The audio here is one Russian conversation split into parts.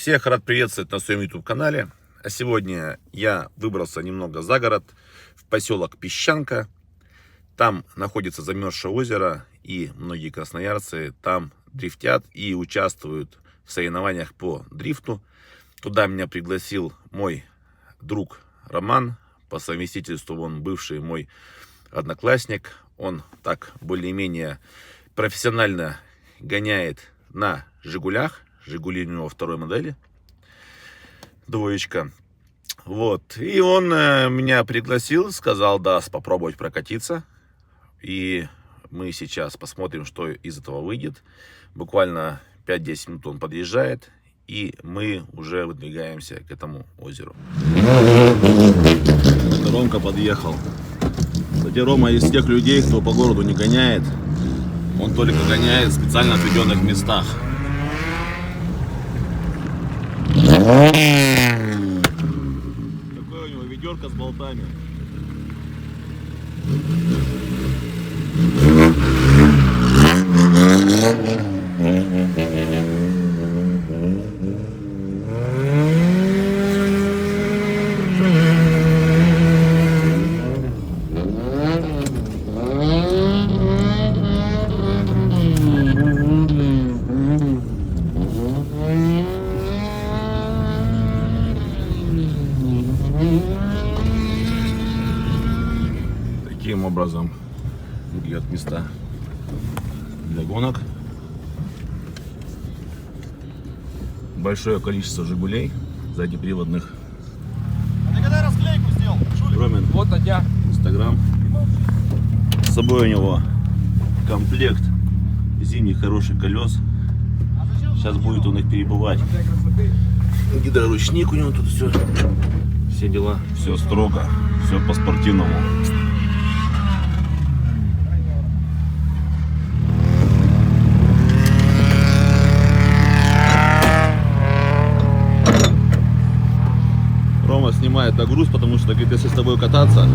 Всех рад приветствовать на своем YouTube-канале. А сегодня я выбрался немного за город, в поселок Песчанка. Там находится замерзшее озеро, и многие красноярцы там дрифтят и участвуют в соревнованиях по дрифту. Туда меня пригласил мой друг Роман. По совместительству он бывший мой одноклассник. Он так более-менее профессионально гоняет на «Жигулях». «Жигули» у него второй модели. Двоечка. Вот. И он меня пригласил, сказал, даст попробовать прокатиться. И мы сейчас посмотрим, что из этого выйдет. Буквально 5-10 минут он подъезжает. И мы уже выдвигаемся к этому озеру. Ромка подъехал. Кстати, Рома из тех людей, кто по городу не гоняет. Он только гоняет в специально отведенных местах. Какое у него ведерко с болтами. Таким образом выглядят места для гонок. Большое количество «Жигулей» заднеприводных. А ты когда расклейку сделал? Ромин, Вот я. Инстаграм. С собой у него комплект зимних хороших колес. Сейчас будет он их перебывать. Гидроручник у него тут все дела. Все строго, все по-спортивному. Рома снимает догруз, потому что говорит, если с тобой кататься,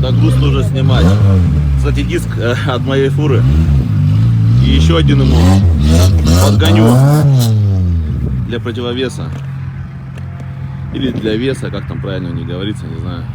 догруз нужно снимать. Кстати, диск от моей фуры. И еще один ему подгоню для противовеса. Или для веса, как там правильно не говорится, не знаю.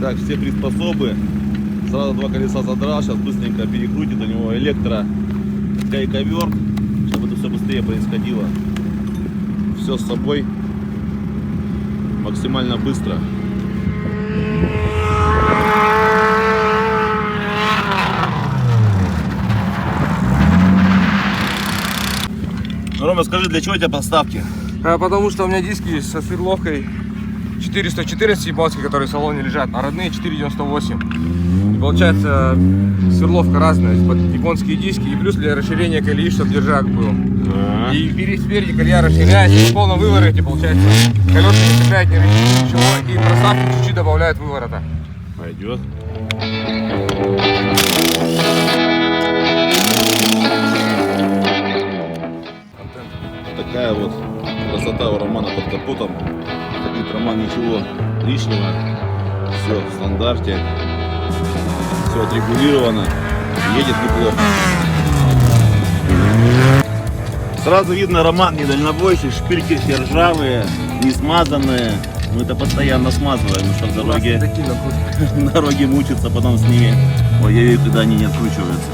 Так, все приспособы. Сразу два колеса задрал, сейчас быстренько перекрутит. У него электро-гайковерт, чтобы это все быстрее происходило. Все с собой максимально быстро. Рома, скажи, для чего у тебя подставки? Потому что у меня диски со сверловкой 414 японские, которые в салоне лежат, а родные 498. И получается сверловка разная, под японские диски, и плюс для расширения колеи, чтобы держак был. И спереди колея расширяется, в полном вывороте получается колеса не цепляет ни ничего, и проставки чуть-чуть добавляют выворота. Пойдет. Такая вот красота у Романа под капотом. Говорит Роман, ничего лишнего, все в стандарте, все отрегулировано, едет неплохо. Сразу видно, Роман не дальнобойщик, шпильки все ржавые, не смазанные. Мы это постоянно смазываем, что в дороге мучиться потом с ними. Ой, я вижу, когда они не откручиваются.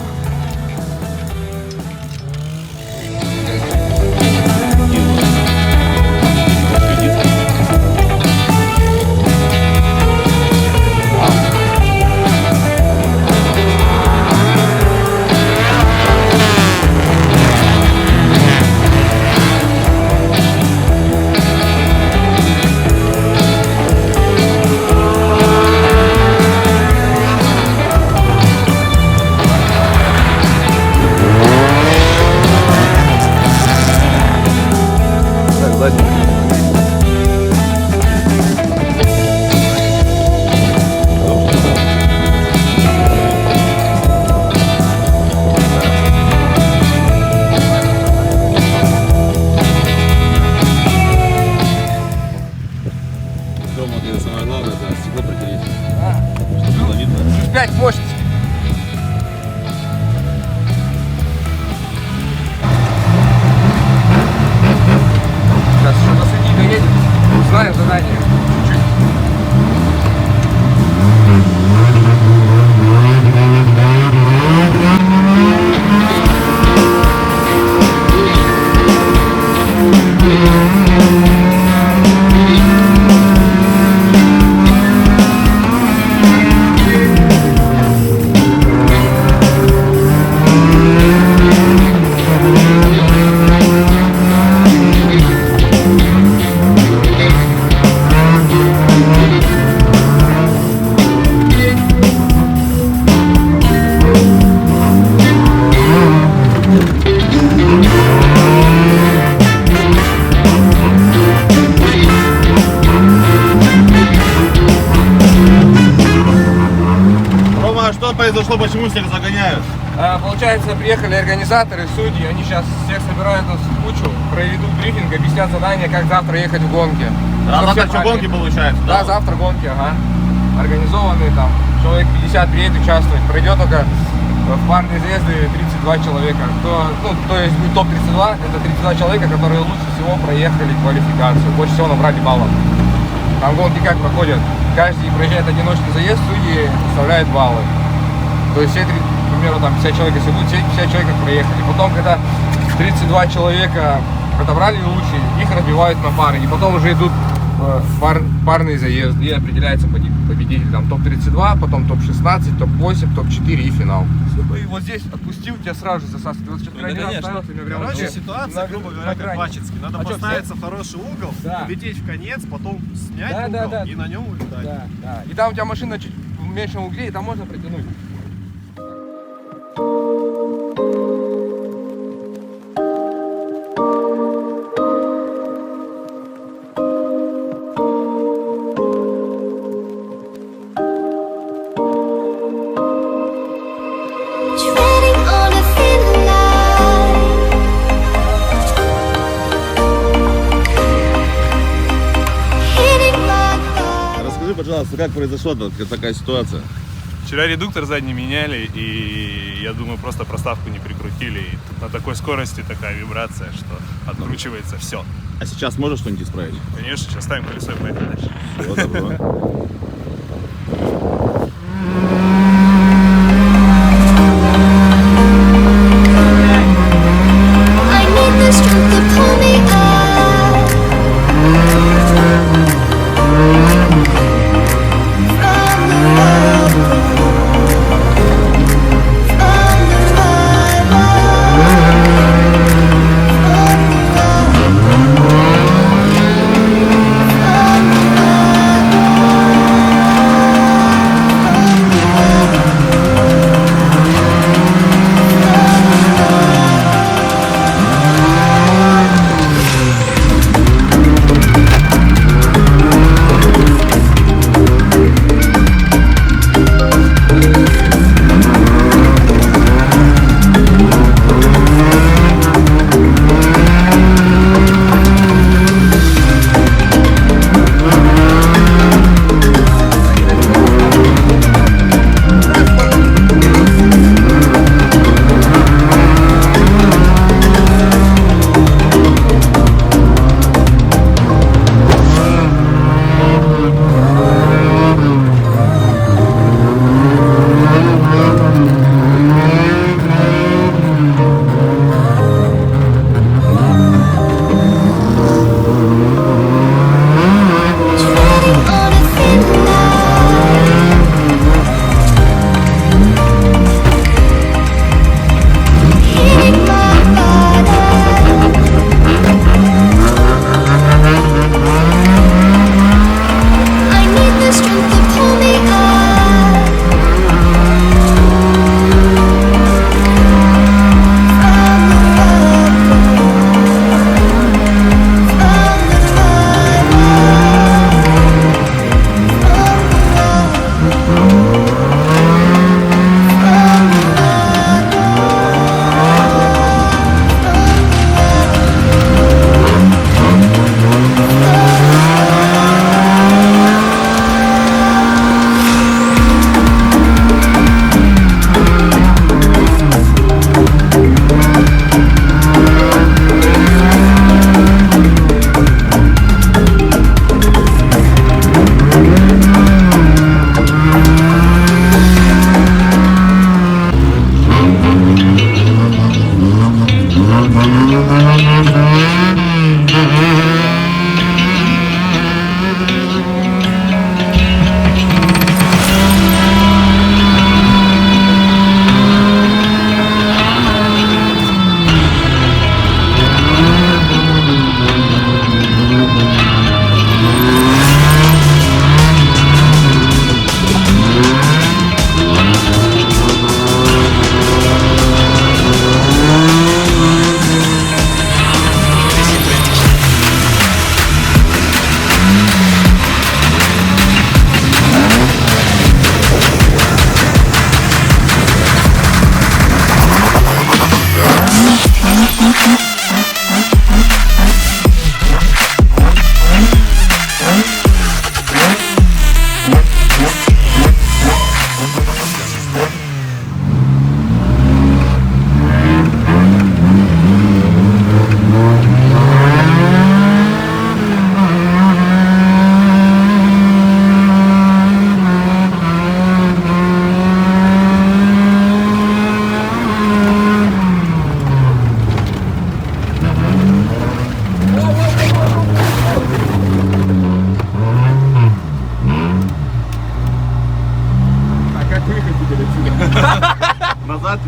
Самое главное, это стекло протереть, Да. чтобы было видно. Плюс 5 мощности. Сейчас еще до судьи доедем. Узнаем задание. Чуть-чуть. Что произошло, почему всех загоняют? Получается, приехали организаторы, судьи, они сейчас всех собирают нас в кучу, проведут брифинг, объяснят задание, как завтра ехать в гонки. А завтра все гонки получается? Да, завтра гонки, ага. Организованные там, человек 50 приедет участвовать, пройдет только в парные заезды 32 человека. То есть будет топ-32, это 32 человека, которые лучше всего проехали квалификацию, больше всего набрали баллов. Там гонки как проходят? Каждый проезжает одиночный заезд, судьи составляют баллы. То есть все, к примеру, там 50 человек, если будет, 50 человек проехали. Потом, когда 32 человека отобрали лучшие, их разбивают на пары. И потом уже идут парные заезды. И определяется победитель. Там топ-32, потом топ-16, топ-8, топ-4 и финал. И вот здесь отпустил, тебя сразу же засасывает. Вот что-то крайний раз ставил, ты меня прям Короче, вообще ситуация, грубо говоря, как Бачинский. Надо А чё, поставиться в хороший угол, Да. улететь в конец, потом снять Да, угол да. и на нем улетать. Да, да. И там у тебя машина чуть в меньшем угле, и там можно притянуть. Treading on a thin line, hitting my line. Расскажи, пожалуйста, как произошла такая ситуация? Вчера редуктор задний меняли, и я думаю, просто проставку не прикрутили. И тут на такой скорости такая вибрация, что откручивается все. А сейчас можешь что-нибудь исправить? Конечно, сейчас ставим колесо и поехали дальше. Всего доброго. I need the strength to pull me up from the rubble, from the rubble, from the rubble.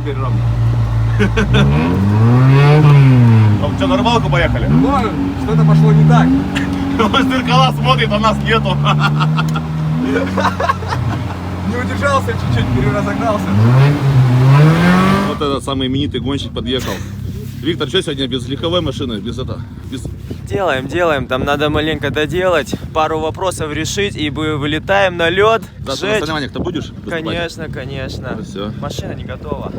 теперь, Ром. Что, на рыбалку поехали? Ну, что-то пошло не так. Он в зеркала смотрит, а нас нету. Не удержался чуть-чуть, переразогнался. Вот этот самый именитый гонщик подъехал. Виктор, что сегодня без легковой машины, без Делаем. Там надо маленько доделать, пару вопросов решить, и вылетаем на лед. Да, ты на соревнованиях-то будешь выступать? Конечно. Ну, всё. Машина не готова.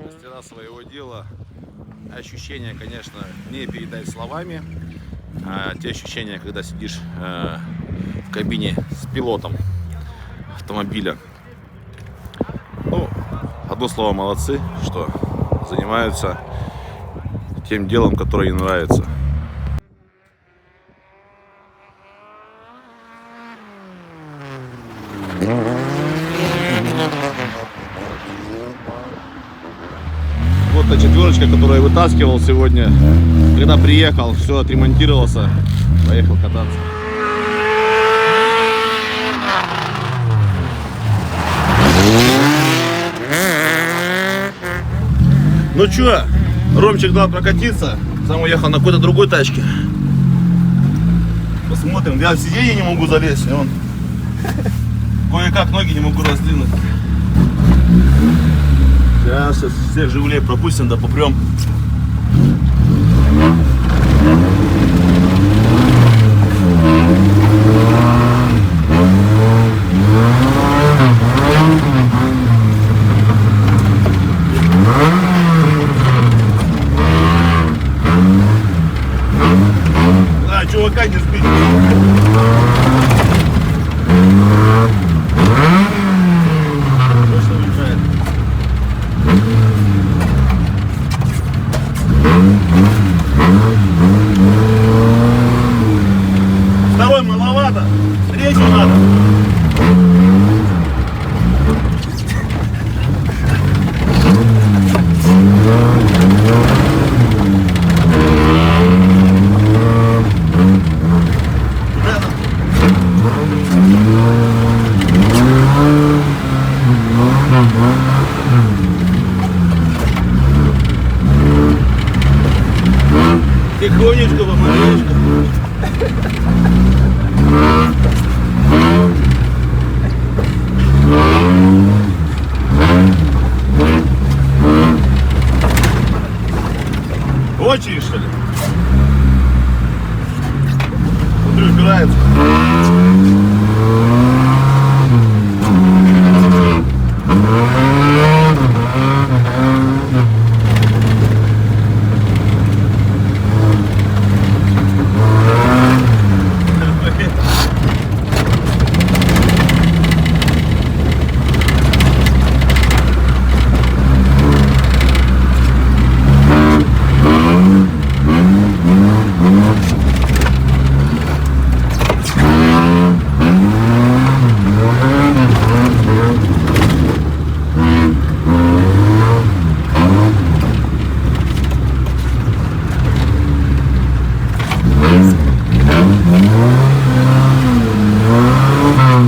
Мастера своего дела. Ощущения, конечно, не передать словами. А те ощущения, когда сидишь в кабине с пилотом автомобиля. Ну, одно слово, молодцы, что занимаются тем делом, которое им нравится. Вот та четверочка, которую я вытаскивал сегодня, когда приехал, все отремонтировался, поехал кататься. Ну чё, Ромчик дал прокатиться, сам уехал на какой-то другой тачке. Посмотрим, я в сиденье не могу залезть, он кое-как ноги не могу раздвинуть. Сейчас всех «Жигулей» пропустим, да попрем. А, чувака не сбить. Точно уезжает. Второй маловато, третий надо. Тихонечко, помаленечку. Очередь, что ли? Смотрю, убирается.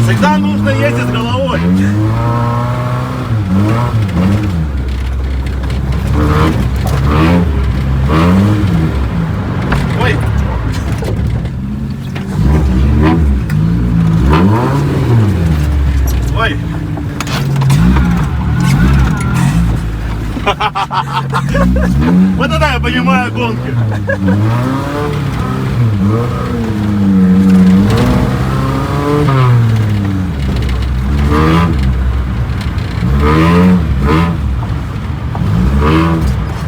Всегда нужно ездить с головой. Ой. Ой. Вот это я понимаю гонки.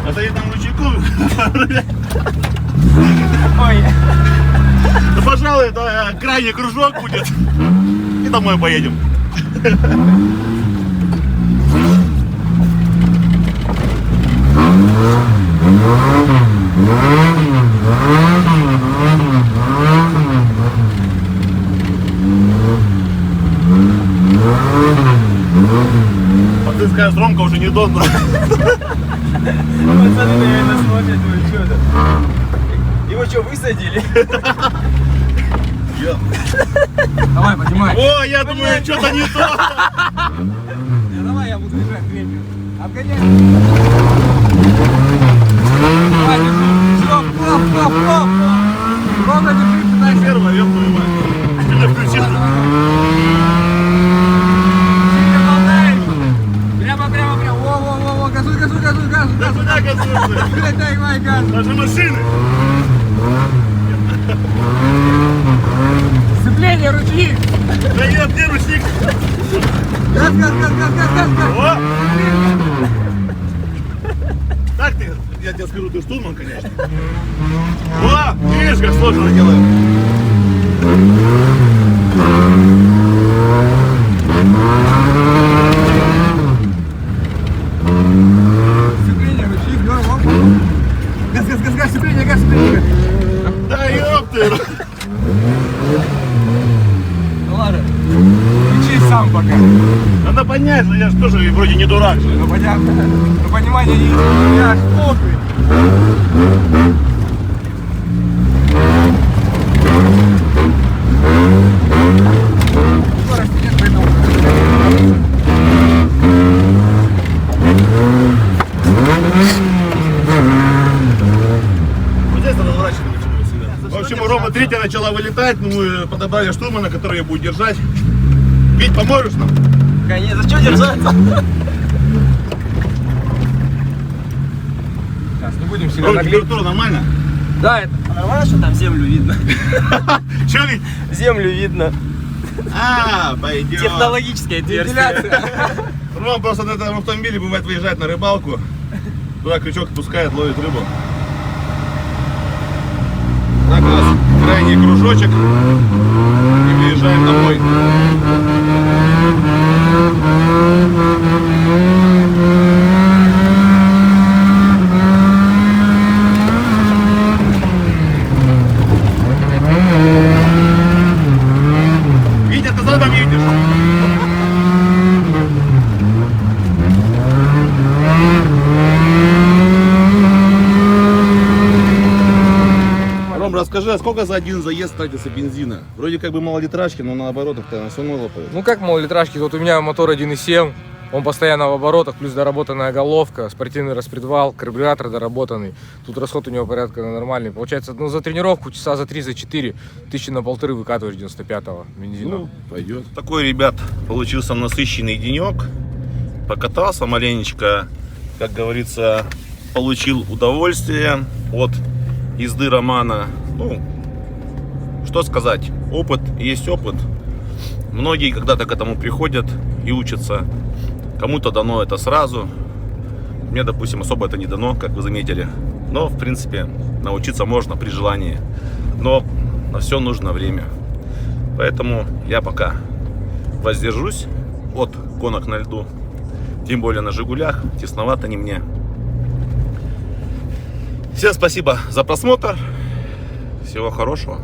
Это я там ручейку. Ой. Да, пожалуй, это крайний кружок будет. И домой поедем. неудобно. Пацаны, наверное, смотрят, вы что там? Его что, высадили? Давай, поднимай. О, я думаю, что-то не то. Давай, я буду держать третью. Обгоняй. Давай, держи. Стоп, стоп, стоп, стоп. Ровно держи, пытайся. Первое, я понимаю. Сильно включил. Сильно болтаешь. Прямо. Во. Газуй. Да куда газуешь? Давай, газ. Даже машины. Сцепление, ручник. Да нет, где ручник? Газ. О! Так ты, я тебя скажу, ты штурман, конечно. О, видишь, как сложно делаю. Сцепление, ручник, газ, сцепление. Да ёпты. Ну ладно, учись сам пока. Надо понять, что я же тоже вроде не дурак же. Ну понятно. Ну понимание есть. Я аж плохой. Скорости нет, поэтому... Вот здесь надо разворачивать всегда. В общем, у Ромы третья начала вылетать, ну мы подобрали штурмана, который ее будет держать. Вить, поможешь нам? Конечно, что держаться? Сейчас, не будем сильно Ром, наглеть. температура нормально? Да, это... Нормально, что там землю видно? Че, Вить? Землю видно. А, пойдем. Технологическая отверстие. Вентиляция. Рома просто на этом автомобиле бывает выезжает на рыбалку. Туда крючок спускает, ловит рыбу. Так у нас крайний кружочек. И выезжаем домой. Витя, ты за нами едешь? Ром, расскажи, а сколько за один заезд тратится бензина? Вроде как бы малолитражки, но на оборотах-то на все равно лопает. Ну как малолитражки, вот у меня мотор 1.7, он постоянно в оборотах, плюс доработанная головка, спортивный распредвал, карбюратор доработанный. Тут расход у него порядка нормальный. Получается, ну за тренировку часа за 3, за 4 тысячи на 1,5 выкатываешь 95-го бензина. Ну, пойдет. Такой, ребят, получился насыщенный денек. Покатался маленечко, как говорится, получил удовольствие от езды Романа. Ну, что сказать, опыт есть опыт. Многие когда-то к этому приходят и учатся. Кому-то дано это сразу. Мне, допустим, особо это не дано, как вы заметили. Но, в принципе, научиться можно при желании. Но на все нужно время. Поэтому я пока воздержусь от гонок на льду. Тем более на «Жигулях». Тесновато не мне. Всем спасибо за просмотр. Всего хорошего.